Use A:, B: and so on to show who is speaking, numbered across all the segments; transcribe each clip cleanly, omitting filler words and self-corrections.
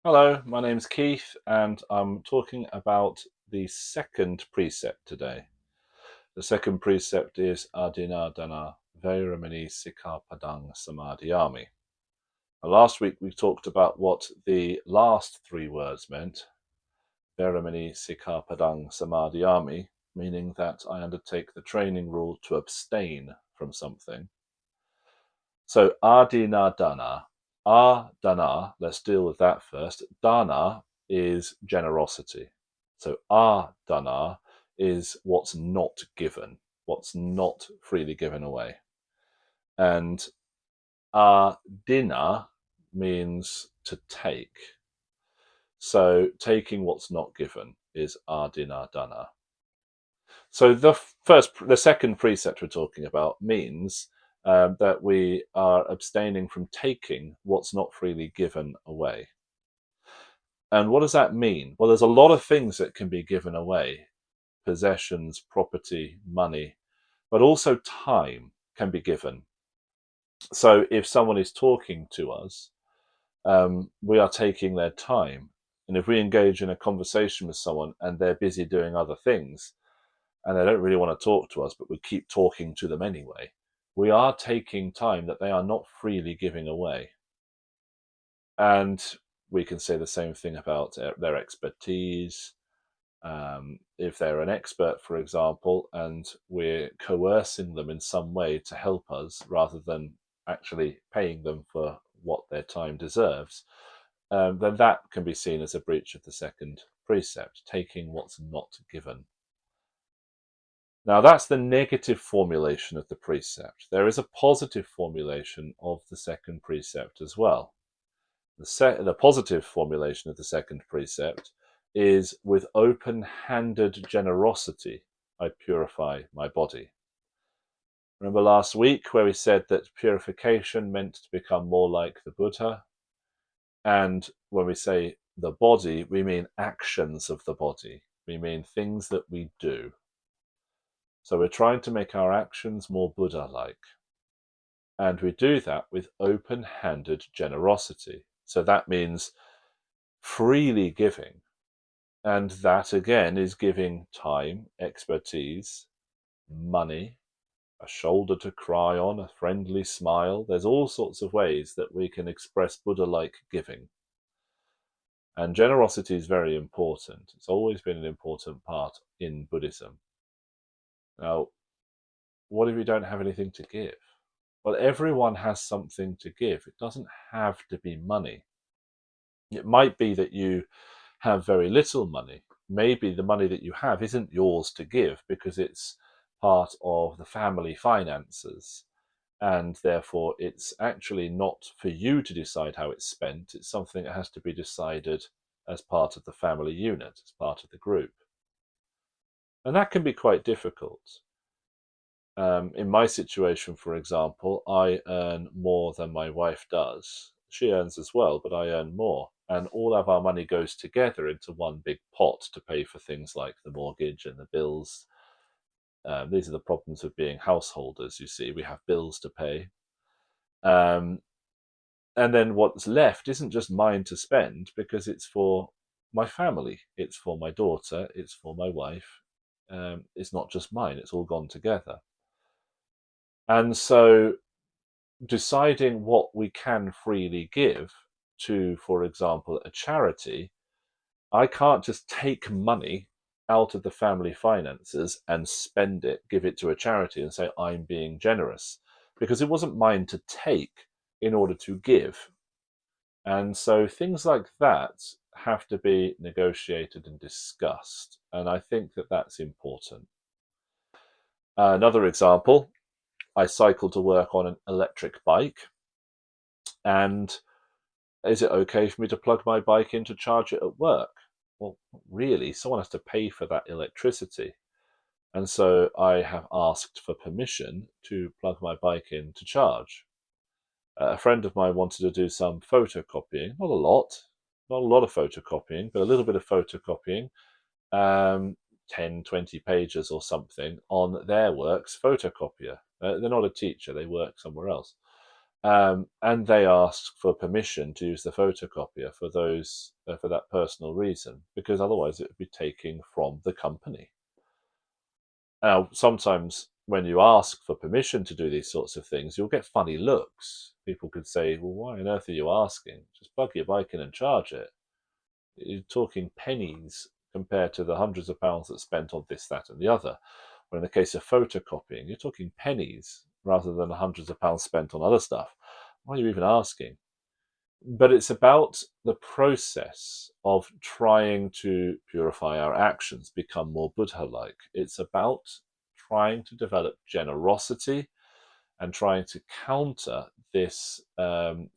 A: Hello, my name's Keith, and I'm talking about the second precept today. The second precept is Adinadana Vairamani Sikkhapadang Samadhiyami. Last week we talked about what the last three words meant, Vairamani Sikkhapadang Samadhiyami, meaning that I undertake the training rule to abstain from something. So Adinadana. Dana, let's deal with that first. Dana is generosity. So dana is what's not given, what's not freely given away. And dina means to take. So taking what's not given is dina dana. So the second precept we're talking about means that we are abstaining from taking what's not freely given away. And what does that mean? Well, there's a lot of things that can be given away: possessions, property, money, but also time can be given. So if someone is talking to us, we are taking their time. And if we engage in a conversation with someone and they're busy doing other things, and they don't really want to talk to us, but we keep talking to them anyway, we are taking time that they are not freely giving away. And we can say the same thing about their expertise. If they're an expert, for example, and we're coercing them in some way to help us rather than actually paying them for what their time deserves, then that can be seen as a breach of the second precept, taking what's not given. Now, that's the negative formulation of the precept. There is a positive formulation of the second precept as well. The positive formulation of the second precept is, with open-handed generosity, I purify my body. Remember last week where we said that purification meant to become more like the Buddha? And when we say the body, we mean actions of the body. We mean things that we do. So we're trying to make our actions more Buddha-like. And we do that with open-handed generosity. So that means freely giving. And that, again, is giving time, expertise, money, a shoulder to cry on, a friendly smile. There's all sorts of ways that we can express Buddha-like giving. And generosity is very important. It's always been an important part in Buddhism. Now, what if you don't have anything to give? Well, everyone has something to give. It doesn't have to be money. It might be that you have very little money. Maybe the money that you have isn't yours to give because it's part of the family finances, and therefore it's actually not for you to decide how it's spent. It's something that has to be decided as part of the family unit, as part of the group. And that can be quite difficult. In my situation, for example, I earn more than my wife does. She earns as well, but I earn more. And all of our money goes together into one big pot to pay for things like the mortgage and the bills. These are the problems of being householders, you see. We have bills to pay. And then what's left isn't just mine to spend because it's for my family. It's for my daughter. It's for my wife. It's not just mine. It's all gone together. And so deciding what we can freely give to, for example, a charity, I can't just take money out of the family finances and spend it, give it to a charity and say, I'm being generous, because it wasn't mine to take in order to give. And so things like that have to be negotiated and discussed. And I think that that's important. Another example, I cycle to work on an electric bike. And is it okay for me to plug my bike in to charge it at work? Well, not really. Someone has to pay for that electricity. And so I have asked for permission to plug my bike in to charge. A friend of mine wanted to do some photocopying, not a lot of photocopying, but a little bit of photocopying, 10, 20 pages or something on their work's photocopier. They're not a teacher, they work somewhere else. And they ask for permission to use the photocopier for for that personal reason, because otherwise it would be taking from the company. Now, sometimes when you ask for permission to do these sorts of things, you'll get funny looks. People could say, well, why on earth are you asking? Just plug your bike in and charge it. You're talking pennies compared to the hundreds of pounds that's spent on this, that, and the other. Or in the case of photocopying, you're talking pennies rather than hundreds of pounds spent on other stuff. Why are you even asking? But it's about the process of trying to purify our actions, become more Buddha-like. It's about trying to develop generosity and trying to counter this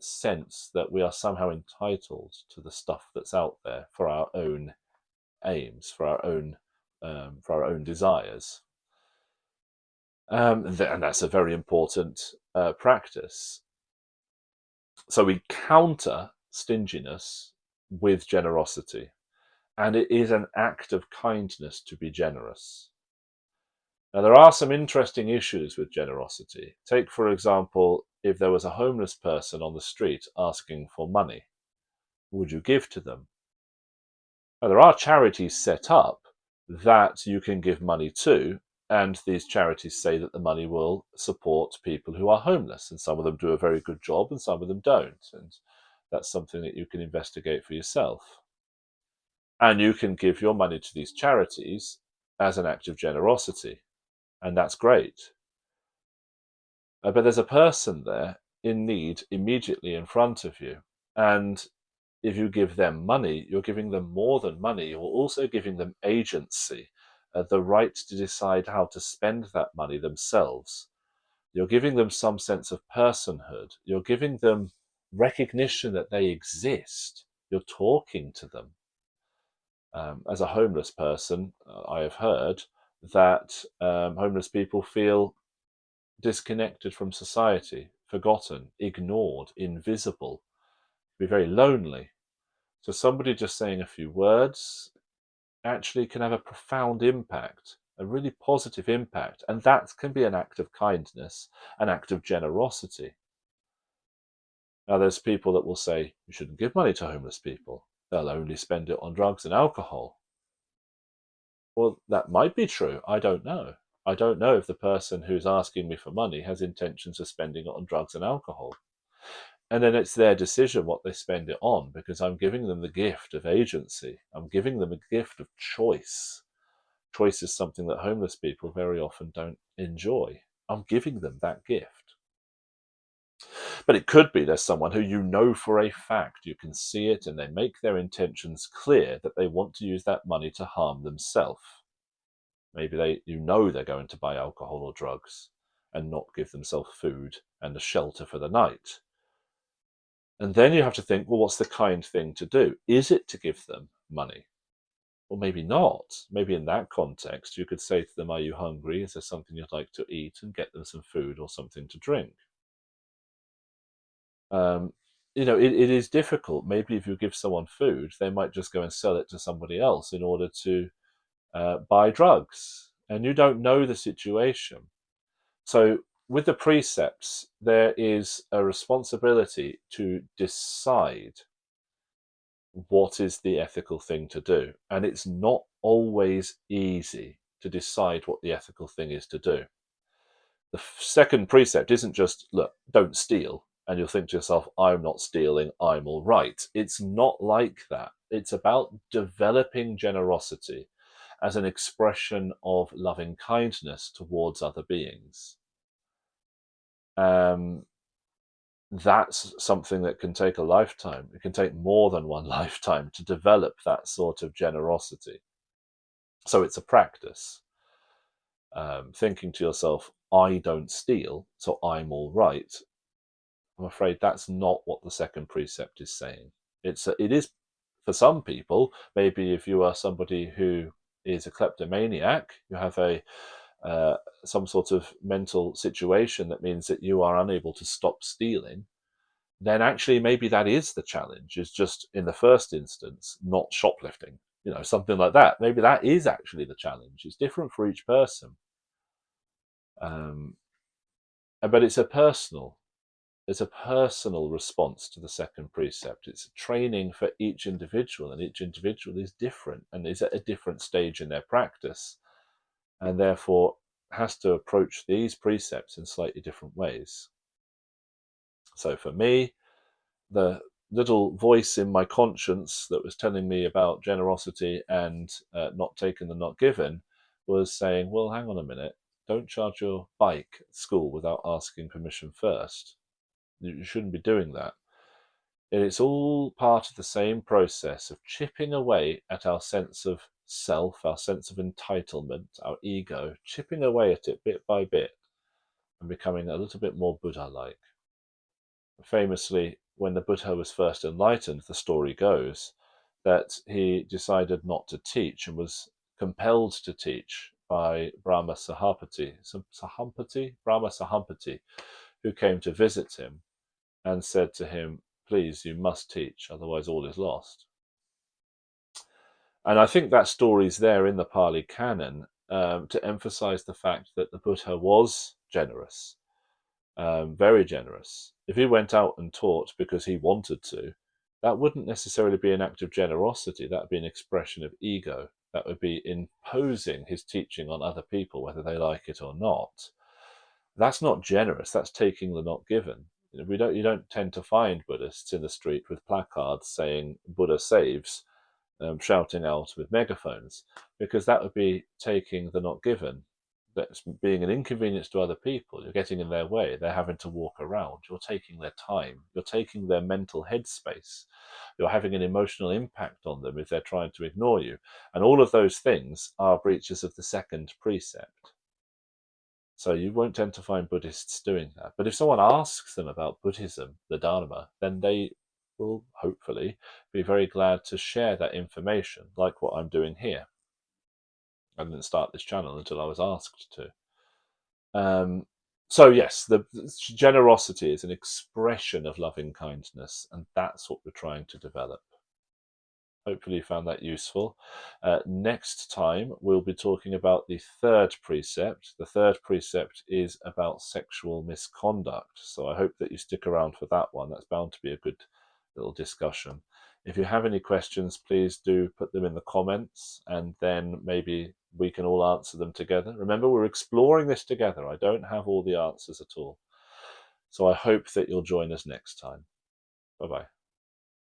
A: sense that we are somehow entitled to the stuff that's out there for our own aims, for our own desires. And that's a very important practice. So we counter stinginess with generosity, and it is an act of kindness to be generous. Now, there are some interesting issues with generosity. Take, for example, if there was a homeless person on the street asking for money, would you give to them? Now, there are charities set up that you can give money to, and these charities say that the money will support people who are homeless, and some of them do a very good job and some of them don't, and that's something that you can investigate for yourself. And you can give your money to these charities as an act of generosity, and that's great. But there's a person there in need immediately in front of you, and if you give them money, you're giving them more than money. You're also giving them agency, the right to decide how to spend that money themselves. You're giving them some sense of personhood. You're giving them recognition that they exist. You're talking to them. As a homeless person, I have heard that homeless people feel disconnected from society, forgotten, ignored, invisible, be very lonely. So somebody just saying a few words actually can have a profound impact, a really positive impact. And that can be an act of kindness, an act of generosity. Now, there's people that will say, you shouldn't give money to homeless people. They'll only spend it on drugs and alcohol. Well, that might be true. I don't know. I don't know if the person who's asking me for money has intentions of spending it on drugs and alcohol. And then it's their decision what they spend it on, because I'm giving them the gift of agency. I'm giving them a gift of choice. Choice is something that homeless people very often don't enjoy. I'm giving them that gift. But it could be there's someone who you know for a fact, you can see it, and they make their intentions clear that they want to use that money to harm themselves. Maybe you know they're going to buy alcohol or drugs and not give themselves food and a shelter for the night. And then you have to think, well, what's the kind thing to do? Is it to give them money? Or maybe not. Maybe in that context, you could say to them, are you hungry? Is there something you'd like to eat? And get them some food or something to drink. It is difficult. Maybe if you give someone food, they might just go and sell it to somebody else in order to buy drugs. And you don't know the situation. So with the precepts, there is a responsibility to decide what is the ethical thing to do. And it's not always easy to decide what the ethical thing is to do. The second precept isn't just, look, don't steal. And you'll think to yourself, I'm not stealing, I'm all right. It's not like that. It's about developing generosity as an expression of loving kindness towards other beings. That's something that can take a lifetime. It can take more than one lifetime to develop that sort of generosity. So it's a practice. Thinking to yourself, I don't steal, so I'm all right. I'm afraid that's not what the second precept is saying. It is for some people. Maybe if you are somebody who is a kleptomaniac, you have some sort of mental situation that means that you are unable to stop stealing, then actually maybe that is the challenge, is just in the first instance not shoplifting, something like that. Maybe that is actually the challenge. It's different for each person, but it's a personal There's a personal response to the second precept. It's a training for each individual, and each individual is different and is at a different stage in their practice, and therefore has to approach these precepts in slightly different ways. So for me, the little voice in my conscience that was telling me about generosity and not taking the not given was saying, well, hang on a minute, don't charge your bike at school without asking permission first. You shouldn't be doing that. And it's all part of the same process of chipping away at our sense of self, our sense of entitlement, our ego, chipping away at it bit by bit and becoming a little bit more Buddha-like. Famously, when the Buddha was first enlightened, the story goes that he decided not to teach and was compelled to teach by Brahma Sahampati, who came to visit him and said to him, please, you must teach, otherwise all is lost. And I think that story's there in the Pali Canon to emphasize the fact that the Buddha was generous, very generous. If he went out and taught because he wanted to, that wouldn't necessarily be an act of generosity. That would be an expression of ego. That would be imposing his teaching on other people, whether they like it or not. That's not generous. That's taking the not given. You don't tend to find Buddhists in the street with placards saying Buddha saves, shouting out with megaphones, because that would be taking the not given. That's being an inconvenience to other people. You're getting in their way. They're having to walk around. You're taking their time. You're taking their mental headspace. You're having an emotional impact on them if they're trying to ignore you. And all of those things are breaches of the second precept. So you won't tend to find Buddhists doing that. But if someone asks them about Buddhism, the Dharma, then they will hopefully be very glad to share that information, like what I'm doing here. I didn't start this channel until I was asked to. So yes, the generosity is an expression of loving kindness, and that's what we're trying to develop. Hopefully you found that useful. Next time we'll be talking about the third precept. The third precept is about sexual misconduct, so I hope that you stick around for that one. That's bound to be a good little discussion. If you have any questions, please do put them in the comments, and then maybe we can all answer them together. Remember, we're exploring this together. I don't have all the answers at all. So I hope that you'll join us next time. Bye-bye.